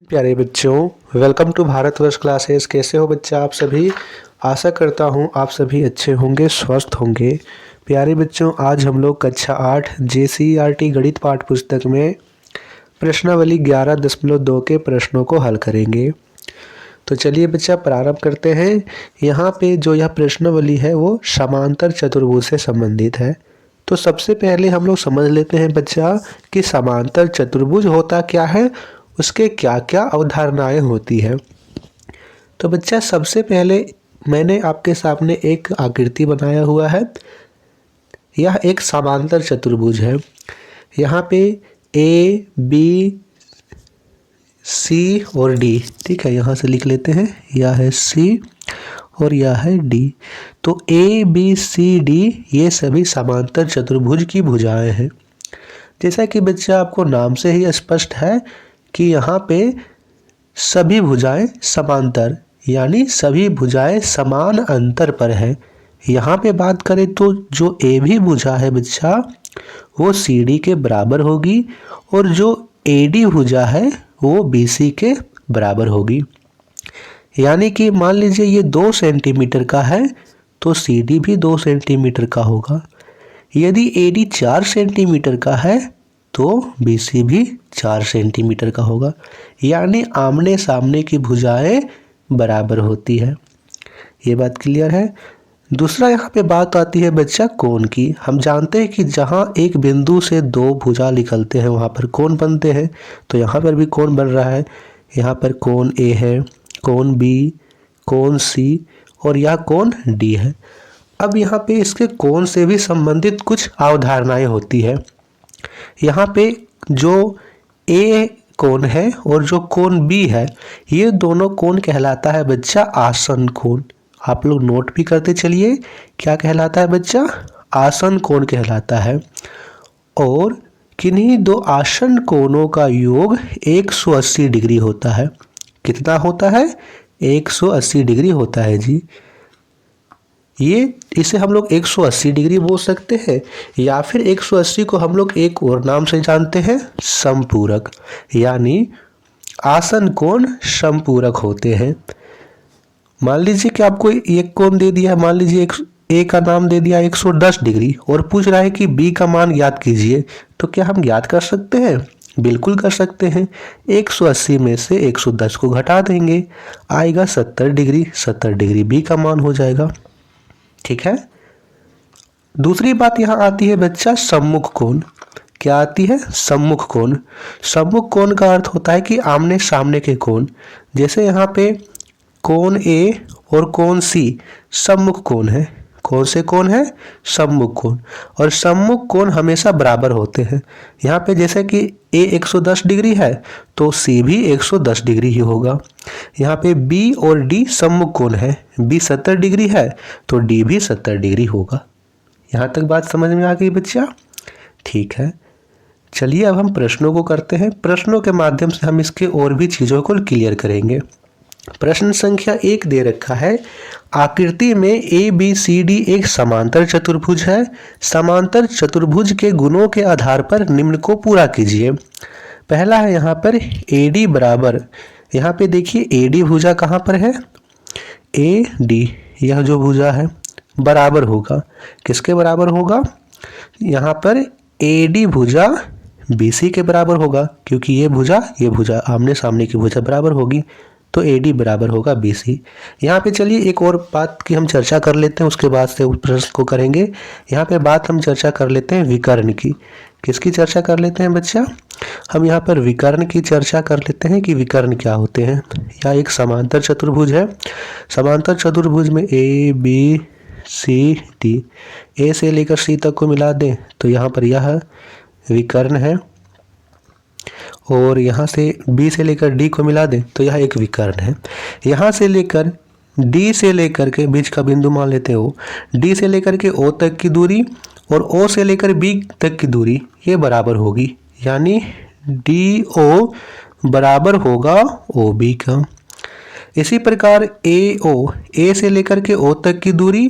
प्यारे बच्चों, welcome to Bharatvarsh classes. कैसे हो बच्चा आप सभी? आशा करता हूँ आप सभी अच्छे होंगे, स्वस्थ होंगे। प्यारे बच्चों, आज हम लोग कक्षा 8 JCERT गणित पाठ पुस्तक में प्रश्नावली 11.2 के प्रश्नों को हल करेंगे। तो चलिए बच्चा प्रारंभ करते हैं। यहाँ पे जो यह प्रश्नावली है वो समांतर चतुर्भुज से संबंधित है। तो सबसे पहले हम लोग समझ लेते हैं बच्चा कि समांतर चतुर्भुज होता क्या है, उसके क्या क्या अवधारणाएं होती है। तो बच्चा सबसे पहले मैंने आपके सामने एक आकृति बनाया हुआ है। यह एक समांतर चतुर्भुज है। यहाँ पे A, B, C और D, ठीक है, यहाँ से लिख लेते हैं। यह है C और यह है D। तो A, B, C, D ये सभी समांतर चतुर्भुज की भुजाएं हैं। जैसा कि बच्चा आपको नाम से ही स्पष्ट है कि यहाँ पे सभी भुजाएं समांतर यानी सभी भुजाएं समान अंतर पर है। यहाँ पे बात करें तो जो ए भी भुजा है बच्चा वो सी डी के बराबर होगी और जो ए डी भुजा है वो बी सी के बराबर होगी। यानी कि मान लीजिए ये 2 सेंटीमीटर का है तो सी डी भी 2 सेंटीमीटर का होगा। यदि ए डी 4 सेंटीमीटर का है तो बी सी भी 4 सेंटीमीटर का होगा। यानी आमने सामने की भुजाएं बराबर होती है। ये बात क्लियर है। दूसरा यहाँ पे बात आती है बच्चा कोण की। हम जानते हैं कि जहाँ एक बिंदु से 2 भुजा निकलते हैं वहाँ पर कोण बनते हैं। तो यहाँ पर भी कोण बन रहा है। यहाँ पर कोण ए है, कोण बी, कोण सी और यह कोण डी है। अब यहाँ पे इसके कोण से भी संबंधित कुछ अवधारणाएं होती है। यहाँ पे जो ए कोण है और जो कोण बी है ये दोनों कोण कहलाता है बच्चा आसन कोण। आप लोग नोट भी करते चलिए, क्या कहलाता है बच्चा? आसन कोण कहलाता है। और किन्हीं दो आसन कोणों का योग 180 डिग्री होता है। कितना होता है? 180 डिग्री होता है जी। ये इसे हम लोग 180 डिग्री बोल सकते हैं या फिर 180 को हम लोग एक और नाम से जानते हैं समपूरक। यानी आसन कोण समपूरक होते हैं। मान लीजिए कि आपको एक कोण दे दिया है, मान लीजिए एक ए का नाम दे दिया 110 डिग्री और पूछ रहा है कि बी का मान ज्ञात कीजिए। तो क्या हम ज्ञात कर सकते हैं? बिल्कुल कर सकते हैं। 180 में से 110 को घटा देंगे, आएगा 70 डिग्री। 70 डिग्री बी का मान हो जाएगा। ठीक है। दूसरी बात यहाँ आती है बच्चा सम्मुख कोण। क्या आती है? सम्मुख कोण। सम्मुख कोण का अर्थ होता है कि आमने सामने के कोण। जैसे यहाँ पे कोण ए और कोण सी सम्मुख कोण है। कौन से कोण है? सम्मुख कोण। और सम्मुख कोण हमेशा बराबर होते हैं। यहाँ पे जैसे कि ए 110 डिग्री है तो सी भी 110 डिग्री ही होगा। यहाँ पे बी और डी सम्मुख कोण है। बी 70 डिग्री है तो डी भी 70 डिग्री होगा। यहाँ तक बात समझ में आ गई बच्चा? ठीक है। चलिए अब हम प्रश्नों को करते हैं। प्रश्नों के माध्यम से हम इसके और भी चीज़ों को क्लियर करेंगे। प्रश्न संख्या 1 दे रखा है, आकृति में ए बी सी डी एक समांतर चतुर्भुज है। समांतर चतुर्भुज के गुणों के आधार पर निम्न को पूरा कीजिए। पहला है यहाँ पर ए डी बराबर, यहाँ पे देखिए ए डी भुजा कहाँ पर है? ए डी, यह जो भुजा है बराबर होगा, किसके बराबर होगा? यहाँ पर ए डी भुजा बी सी के बराबर होगा, क्योंकि ये भुजा आमने सामने की भुजा बराबर होगी। तो ए डी बराबर होगा बी सी। यहाँ पे चलिए एक और बात की हम चर्चा कर लेते हैं, उसके बाद से उस प्रश्न को करेंगे। यहाँ पे बात हम चर्चा कर लेते हैं विकर्ण की। किसकी चर्चा कर लेते हैं बच्चा? हम यहाँ पर विकर्ण की चर्चा कर लेते हैं कि विकर्ण क्या होते हैं। यह एक समांतर चतुर्भुज है। समांतर चतुर्भुज में ए बी सी डी, ए से लेकर सी तक को मिला दें तो यहाँ पर यह विकर्ण है। और यहाँ से बी से लेकर डी को मिला दें तो यह एक विकर्ण है। यहाँ से लेकर डी से लेकर के बीच का बिंदु मान लेते हो, डी से लेकर के ओ तक की दूरी और ओ से लेकर बी तक की दूरी ये बराबर होगी। यानी डी ओ बराबर होगा ओ बी का। इसी प्रकार ए ओ, ए से लेकर के ओ तक की दूरी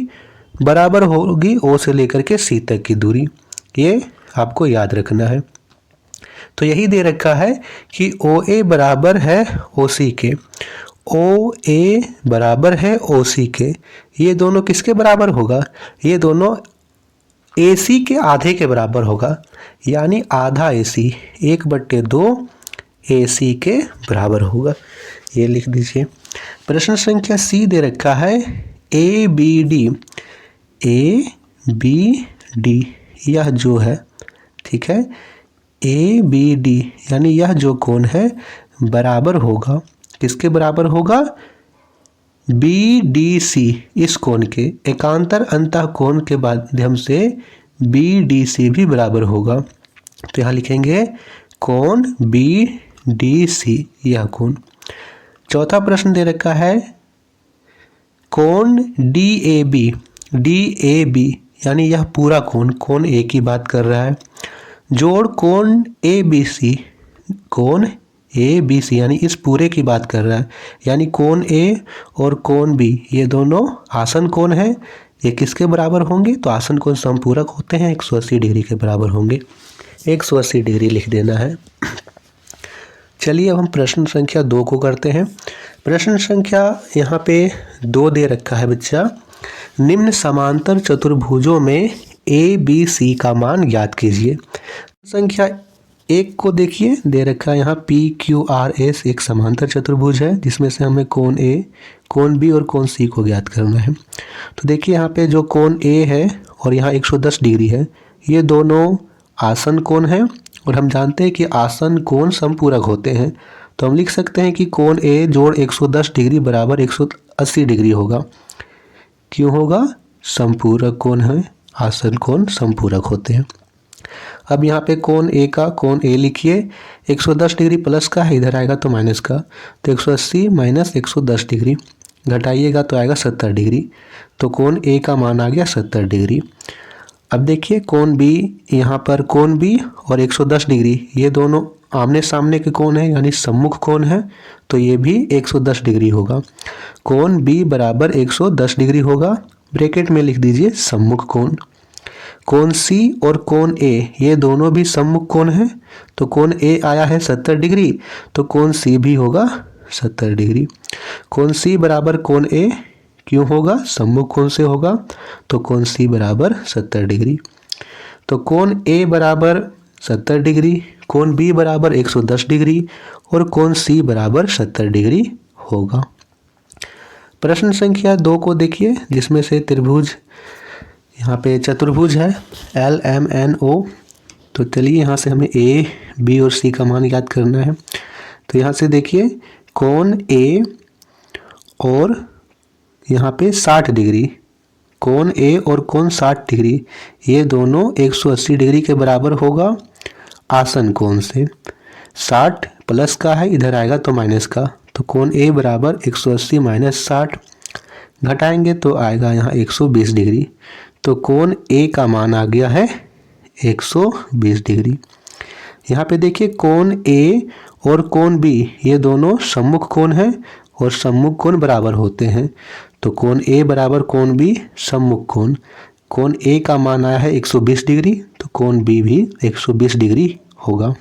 बराबर होगी ओ से लेकर के सी तक की दूरी। ये आपको याद रखना है। तो यही दे रखा है कि OA बराबर है OC के, OA बराबर है OC के। ये दोनों किसके बराबर होगा? ये दोनों AC के आधे के बराबर होगा, यानी आधा AC 1/2 AC के बराबर होगा। ये लिख दीजिए। प्रश्न संख्या C दे रखा है ABD, ABD यह जो है, ठीक है, ABD यानी यह जो कोण है बराबर होगा, किसके बराबर होगा? BDC, इस कोण के, एकांतर अंतः कोण के माध्यम से BDC भी बराबर होगा। तो यहाँ लिखेंगे कोण BDC, यह कोण। चौथा प्रश्न दे रखा है कोण DAB, DAB यानी यह पूरा कोण, कोण A की बात कर रहा है, जोड़ कोण ABC, कोण ABC यानी इस पूरे की बात कर रहा है, यानी कोण A और कोण B ये दोनों आसन कोण है। ये किसके बराबर होंगे? तो आसन कोण समपूरक होते हैं, 180 डिग्री के बराबर होंगे। 180 डिग्री लिख देना है। चलिए अब हम प्रश्न संख्या 2 को करते हैं। प्रश्न संख्या यहाँ पे 2 दे रखा है बच्चा, निम्न समांतर चतुर्भुजों में ABC का मान ज्ञात कीजिए। संख्या 1 को देखिए, दे रखा है यहाँ PQRS एक समांतर चतुर्भुज है जिसमें से हमें कोण A, कोण B और कोण C को ज्ञात करना है। तो देखिए यहाँ पे जो कोण A है और यहाँ 110 डिग्री है, ये दोनों आसन कोण हैं और हम जानते हैं कि आसन कोण समपूरक होते हैं। तो हम लिख सकते हैं कि कोण A जोड़ 110 डिग्री बराबर 180 डिग्री होगा। क्यों होगा? समपूरक कोण है, आसन कोण समपूरक होते हैं। अब यहाँ पे कोण A का, कोण A लिखिए, 110 डिग्री प्लस का है, इधर आएगा तो माइनस का, तो 180 माइनस 110 डिग्री घटाइएगा तो आएगा 70 डिग्री। तो कोण A का मान आ गया 70 डिग्री। अब देखिए कोण B, यहाँ पर कोण B और 110 डिग्री ये दोनों आमने सामने के कोण है, यानी सम्मुख कोण है, तो ये भी 110 डिग्री होगा। कोण B बराबर 110 डिग्री होगा, ब्रैकेट में लिख दीजिए सम्मुख कोण। कोण C और कोण A ये दोनों भी सम्मुख कोण हैं, तो कोण A आया है 70 डिग्री, तो कोण C भी होगा 70 डिग्री। कोण C बराबर कोण A क्यों होगा? सम्मुख कोण से होगा, तो कोण C बराबर 70 डिग्री। तो कोण A बराबर 70 डिग्री, कोण B बराबर 110 डिग्री और कोण C बराबर 70 डिग्री होगा। प्रश्न संख्या 2 को देखिए, जिसमें से त्रिभुज, यहाँ पे चतुर्भुज है LMNO। तो चलिए यहाँ से हमें A, B और C का मान याद करना है। तो यहाँ से देखिए कोण A और यहाँ पे 60 डिग्री, कोण A और कोण 60 डिग्री ये दोनों 180 डिग्री के बराबर होगा आसन कोण से। 60 प्लस का है, इधर आएगा तो माइनस का, तो कोण A बराबर 180 माइनस 60 घटाएंगे तो आएगा यहाँ 120 डिग्री। तो कोण A का मान आ गया है 120 डिग्री। यहाँ पे देखिए कोण A और कोण B ये दोनों सम्मुख कोण हैं और सम्मुख कोण बराबर होते हैं, तो कोण A बराबर कोण B सम्मुख कोण। कोण A का मान आया है 120 डिग्री, तो कोण B भी 120 डिग्री होगा।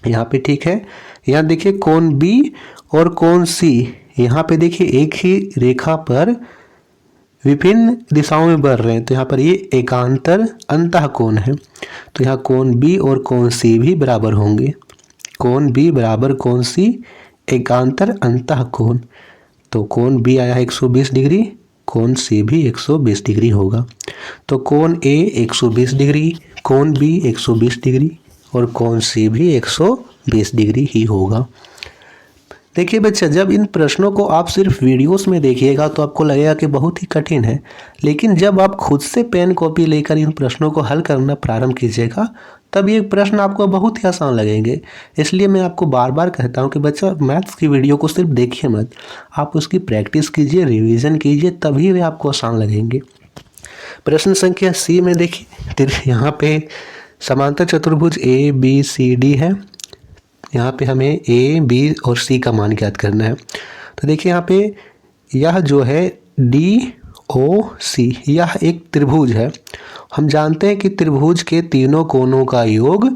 यहाँ पे ठीक है। यहाँ देखिए कोण B और कोण C यहाँ पे देखिए एक ही रेखा पर विभिन्न दिशाओं में बढ़ रहे हैं, तो यहाँ पर ये एकांतर अंतः कोण है, तो यहाँ कोण B और कोण C भी बराबर होंगे। कोण B बराबर कोण C एकांतर अंतः कोण, तो कोण B आया है 120 डिग्री, कोण C भी 120 डिग्री होगा। तो कोण A 120 डिग्री, कोण B 120 डिग्री और कोण C भी 120 डिग्री ही होगा। देखिए बच्चा, जब इन प्रश्नों को आप सिर्फ वीडियोस में देखिएगा तो आपको लगेगा कि बहुत ही कठिन है, लेकिन जब आप खुद से पेन कॉपी लेकर इन प्रश्नों को हल करना प्रारंभ कीजिएगा तब ये प्रश्न आपको बहुत ही आसान लगेंगे। इसलिए मैं आपको बार बार कहता हूँ कि बच्चा मैथ्स की वीडियो को सिर्फ देखिए मत, आप उसकी प्रैक्टिस कीजिए, रिविज़न कीजिए, तभी वे आपको आसान लगेंगे। प्रश्न संख्या C में देखिए, यहाँ पे समांतर चतुर्भुज ABCD है। यहाँ पे हमें A, B और C का मान ज्ञात करना है। तो देखिए यहाँ पे यह जो है DOC यह एक त्रिभुज है। हम जानते हैं कि त्रिभुज के तीनों कोणों का योग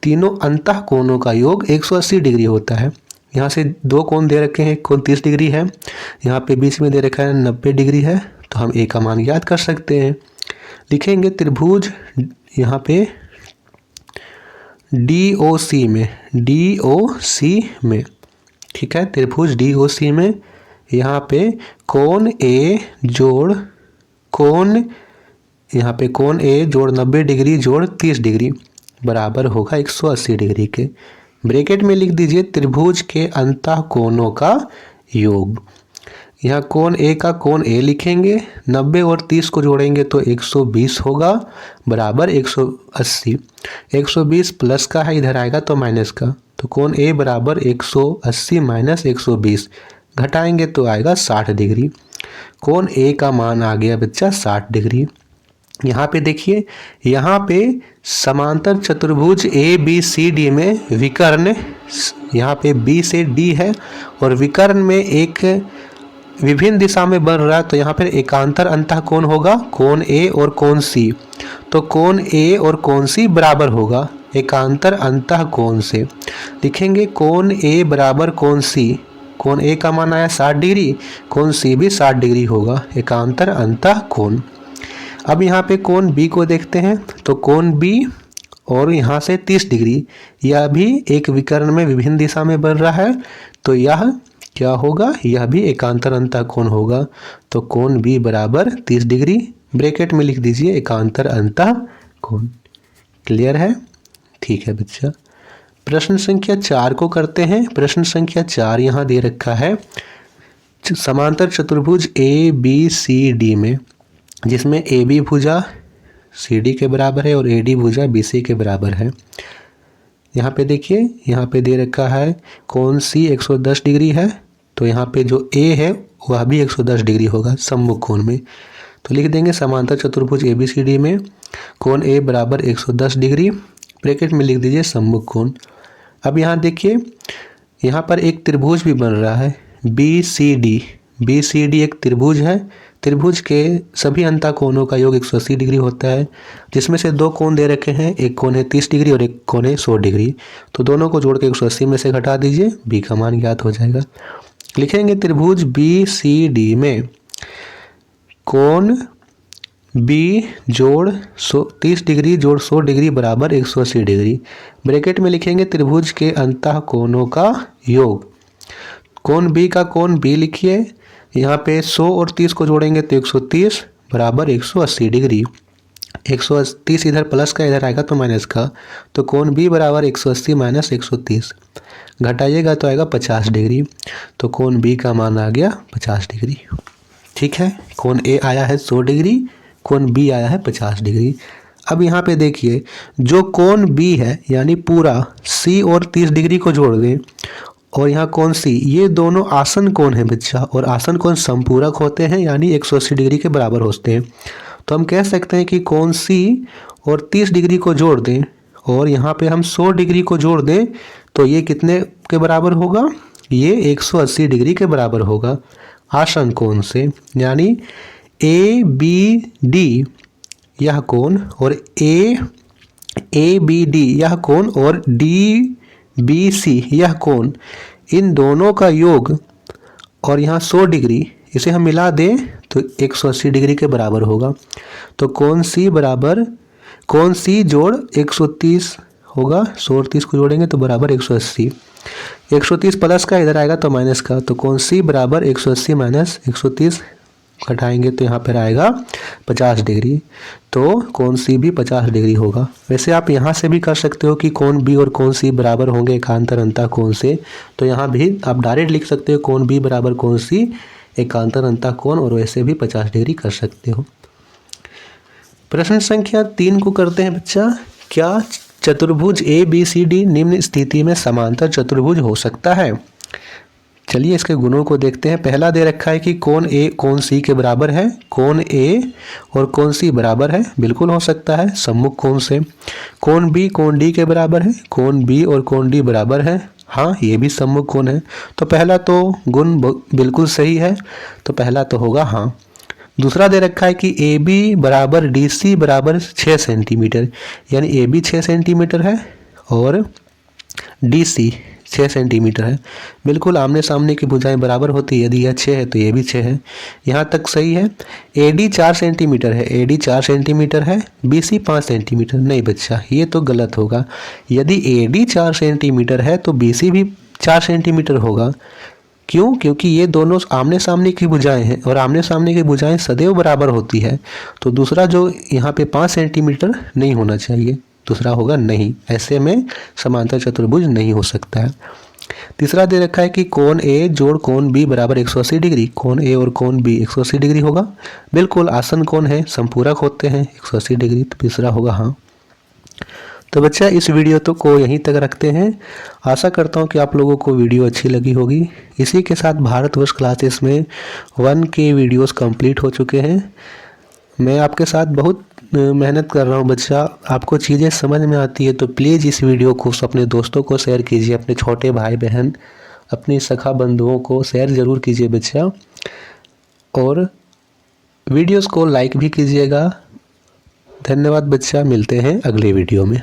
तीनों अंतः कोणों का योग 180 डिग्री होता है। यहाँ से दो कोण दे रखे हैं, एक कोण 30 डिग्री है, यहाँ पे बीच में दे रखा है 90 डिग्री है, तो हम ए का मान याद कर सकते हैं। लिखेंगे त्रिभुज यहाँ पे DOC में, ठीक है, त्रिभुज DOC में यहाँ पे कोण A जोड़ कोण, यहाँ पे कोण A जोड़ 90 डिग्री जोड़ 30 डिग्री बराबर होगा 180 डिग्री के। ब्रैकेट में लिख दीजिए त्रिभुज के अंतः कोणों का योग। यहाँ कोण A का कोण A लिखेंगे, 90 और 30 को जोड़ेंगे तो 120 होगा बराबर 180। 120 प्लस का है, इधर आएगा तो माइनस का, तो कोण A बराबर 180 माइनस 120, घटाएंगे तो आएगा 60 डिग्री। कोण A का मान आ गया बच्चा 60 डिग्री। यहाँ पे देखिए, यहाँ पे समांतर चतुर्भुज ABCD में विकर्ण यहाँ पे B से D है और विकर्ण में एक विभिन्न दिशा में बन रहा है, तो यहाँ पर एकांतर अंतः कोण होगा कोण A और कोण C। तो कोण A और कोण C बराबर होगा एकांतर अंतः कोण से। लिखेंगे कोण A बराबर कोण C, कोण A का मान आया 60 डिग्री, कोण C भी 60 डिग्री होगा, एकांतर अंतः कोण। अब यहाँ पे कोण B को देखते हैं, तो कोण B और यहाँ से 30 डिग्री, यह भी एक विकर्ण में विभिन्न दिशा में बन रहा है, तो यह क्या होगा, यह भी एकांतर अंतः कोण होगा। तो कोण B बराबर 30 डिग्री, ब्रैकेट में लिख दीजिए एकांतर अंतः कोण। क्लियर है? ठीक है बच्चा। प्रश्न संख्या 4 को करते हैं। प्रश्न संख्या 4 यहाँ दे रखा है समांतर चतुर्भुज ABCD में, जिसमें AB भुजा CD के बराबर है और AD भुजा BC के बराबर है। यहाँ पे देखिए, यहाँ पे दे रखा है कोण C 110 डिग्री है, तो यहाँ पे जो A है वह भी 110 डिग्री होगा सम्मुख कोण में। तो लिख देंगे समांतर चतुर्भुज ABCD में कोण A बराबर 110 डिग्री, ब्रैकेट में लिख दीजिए सम्मुख कोण। अब यहाँ देखिए, यहाँ पर एक त्रिभुज भी बन रहा है BCD एक त्रिभुज है। त्रिभुज के सभी अंतः कोणों का योग 180 डिग्री होता है, जिसमें से दो कोण दे रखे हैं, एक कोण है 30 डिग्री और एक कोण है 100 डिग्री। तो दोनों को जोड़ के 180 में से घटा दीजिए, B का मान ज्ञात हो जाएगा। लिखेंगे त्रिभुज BCD में कोण B जोड़ 30 डिग्री जोड़ 100 डिग्री बराबर 180 डिग्री। ब्रैकेट में लिखेंगे त्रिभुज के अंतः कोणों का योग। कोण B का कोण B लिखिए, यहाँ पे 100 और 30 को जोड़ेंगे तो 130 बराबर 180 डिग्री। 130 इधर प्लस का, इधर आएगा तो माइनस का, तो कोण B बराबर 180 माइनस 130, घटाइएगा तो आएगा 50 डिग्री। तो कोण B का मान आ गया 50 डिग्री। ठीक है, कोण A आया है 100 डिग्री, कोण B आया है 50 डिग्री। अब यहाँ पे देखिए, जो कोण B है यानी पूरा C और 30 डिग्री को जोड़ दें, और यहाँ कोण C, ये दोनों आसन कोण है बच्चा, और आसन कोण संपूरक होते हैं यानी 180 डिग्री के बराबर होते हैं। तो हम कह सकते हैं कि कोण C और 30 डिग्री को जोड़ दें और यहाँ पे हम 100 डिग्री को जोड़ दें, तो ये कितने के बराबर होगा, ये 180 डिग्री के बराबर होगा आसन कोण से। यानी ABD यह कोण और ABD यह कोण और DBC यह कोण, इन दोनों का योग और यहाँ 100 डिग्री, इसे हम मिला दें तो 180 डिग्री के बराबर होगा। तो कोण C बराबर कोण C जोड़ 130 होगा, 100 और 30 को जोड़ेंगे तो बराबर 180। 130 प्लस का, इधर आएगा तो माइनस का, तो कोण C बराबर 180 माइनस 130, घटाएंगे तो यहाँ पर आएगा 50 डिग्री। तो कोण C भी 50 डिग्री होगा। वैसे आप यहाँ से भी कर सकते हो कि कोण B और कोण C बराबर होंगे एकांतर अंतः कोण से, तो यहाँ भी आप डायरेक्ट लिख सकते हो कोण B बराबर कोण C एकांतर अंतः कोण, और वैसे भी 50 डिग्री कर सकते हो। प्रश्न संख्या 3 को करते हैं बच्चा। क्या चतुर्भुज ABCD निम्न स्थिति में समांतर चतुर्भुज हो सकता है? चलिए इसके गुणों को देखते हैं। पहला दे रखा है कि कोण A कोण C के बराबर है, कोण A और कोण C बराबर है, बिल्कुल हो सकता है सम्मुख कोण से। कोण B कोण D के बराबर है, कोण B और कोण D बराबर है, हाँ ये भी सम्मुख कोण है। तो पहला तो गुण बिल्कुल सही है, तो पहला तो होगा हाँ। दूसरा दे रखा है कि AB बराबर DC बराबर 6 सेंटीमीटर, यानी AB 6 सेंटीमीटर है और DC 6 सेंटीमीटर है। बिल्कुल आमने सामने की भुजाएं बराबर होती है, यदि यह 6 है तो ये भी 6 है, यहाँ तक सही है। AD 4 सेंटीमीटर है, AD 4 सेंटीमीटर है, BC 5 सेंटीमीटर, नहीं बच्चा ये तो गलत होगा। यदि AD 4 सेंटीमीटर है तो BC भी 4 सेंटीमीटर होगा। क्यों? क्योंकि ये दोनों आमने सामने की भुजाएं हैं और आमने सामने की भुजाएं सदैव बराबर होती है। तो दूसरा जो यहाँ पे 5 सेंटीमीटर नहीं होना चाहिए, दूसरा होगा नहीं, ऐसे में समांतर चतुर्भुज नहीं हो सकता है। तीसरा दे रखा है कि कोण A जोड़ कोण B बराबर 180 डिग्री। कोण A और कोण B 180 डिग्री होगा। बिल्कुल आसन कोण है, संपूरक होते हैं 180 डिग्री, तो तीसरा होगा हाँ। तो बच्चा इस वीडियो को यहीं तक रखते हैं। आशा करता हूँ कि आप लोगों को वीडियो अच्छी लगी होगी। इसी के साथ भारतवर्ष क्लासेस में 1 के वीडियोस कंप्लीट हो चुके हैं। मैं आपके साथ बहुत मेहनत कर रहा हूँ बच्चा, आपको चीज़ें समझ में आती है तो प्लीज़ इस वीडियो को अपने दोस्तों को शेयर कीजिए, अपने छोटे भाई बहन, अपनी सखा बंधुओं को शेयर ज़रूर कीजिए बच्चा, और वीडियोस को लाइक भी कीजिएगा। धन्यवाद बच्चा, मिलते हैं अगले वीडियो में।